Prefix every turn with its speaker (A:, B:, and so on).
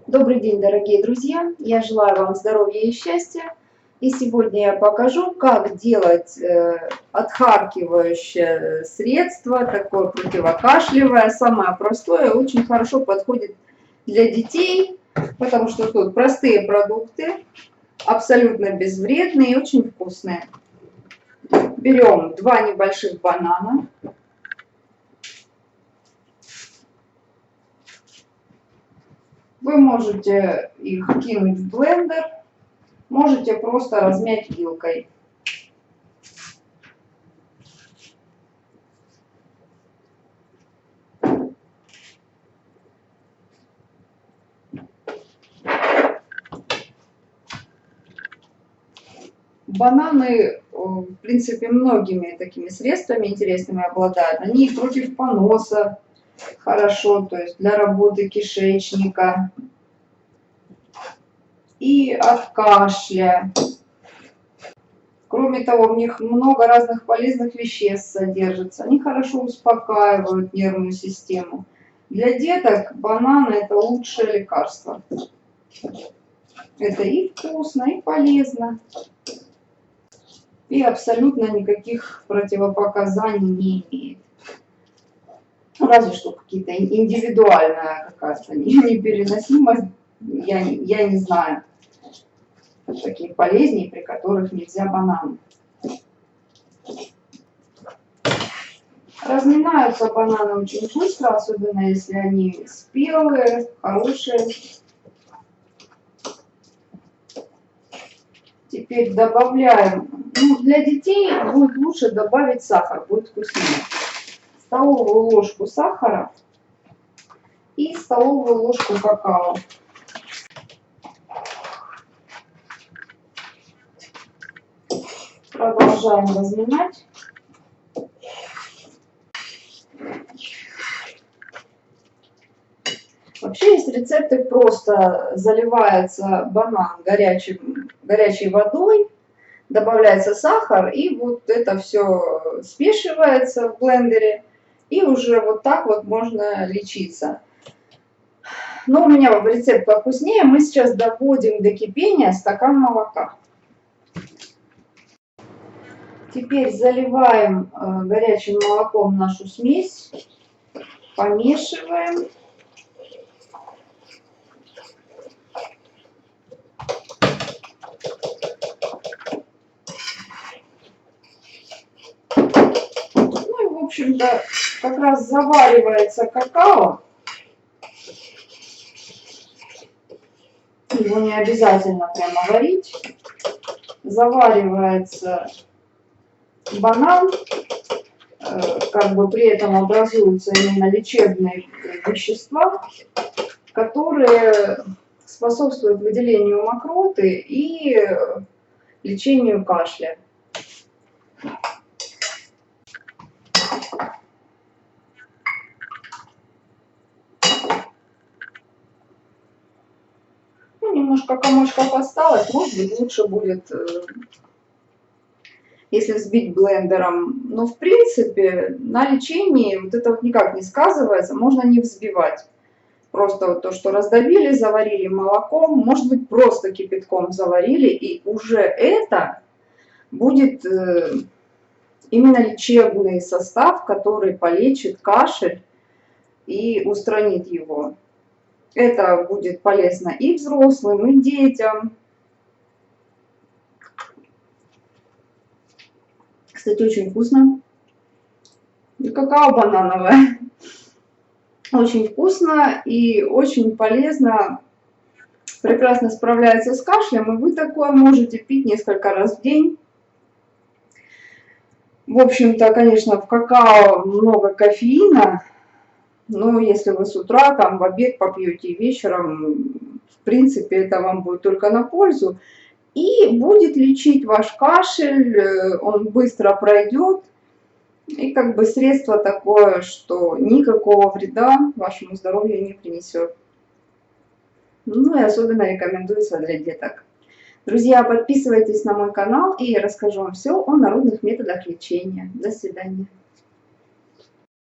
A: Добрый день, дорогие друзья! Я желаю вам здоровья и счастья. И сегодня я покажу, как делать отхаркивающее средство, такое противокашлевое, самое простое, очень хорошо подходит для детей, потому что тут простые продукты, абсолютно безвредные и очень вкусные. Берем 2 небольших банана. Вы можете их кинуть в блендер, можете просто размять вилкой. Бананы, в принципе, многими такими средствами интересными обладают. Они против поноса хорошо, то есть для работы кишечника и от кашля. Кроме того, в них много разных полезных веществ содержится. Они хорошо успокаивают нервную систему. Для деток бананы – это лучшее лекарство. Это и вкусно, и полезно. И абсолютно никаких противопоказаний не имеет. Разве что какие-то индивидуальная какая-то непереносимость, я не знаю. Такие болезни, при которых нельзя бананы. Разминаются бананы очень быстро, особенно если они спелые, хорошие. Теперь добавляем, для детей будет лучше добавить сахар, будет вкуснее. Столовую ложку сахара и столовую ложку какао. Продолжаем разминать. Вообще есть рецепты, просто заливается банан горячей водой, добавляется сахар, и вот это все смешивается в блендере, и уже вот так вот можно лечиться. Но у меня рецепт повкуснее. Мы сейчас доводим до кипения стакан молока. Теперь заливаем горячим молоком нашу смесь, помешиваем. Ну и, в общем-то, как раз заваривается какао. Его не обязательно прямо варить. Заваривается банан, как бы при этом образуются именно лечебные вещества, которые способствуют выделению мокроты и лечению кашля. Немножко комочков осталось, может быть, лучше будет, если взбить блендером. Но в принципе на лечении вот это вот никак не сказывается, можно не взбивать. Просто вот то, что раздавили, заварили молоком, может быть, просто кипятком заварили, и уже это будет именно лечебный состав, который полечит кашель и устранит его. Это будет полезно и взрослым, и детям. Кстати, очень вкусно. И какао банановое. Очень вкусно и очень полезно. Прекрасно справляется с кашлем. И вы такое можете пить несколько раз в день. В общем-то, конечно, в какао много кофеина. Но если вы с утра, там, в обед попьете вечером, в принципе, это вам будет только на пользу. И будет лечить ваш кашель, он быстро пройдет. И как бы средство такое, что никакого вреда вашему здоровью не принесет. Ну и особенно рекомендуется для деток. Друзья, подписывайтесь на мой канал, и я расскажу вам все о народных методах лечения. До свидания.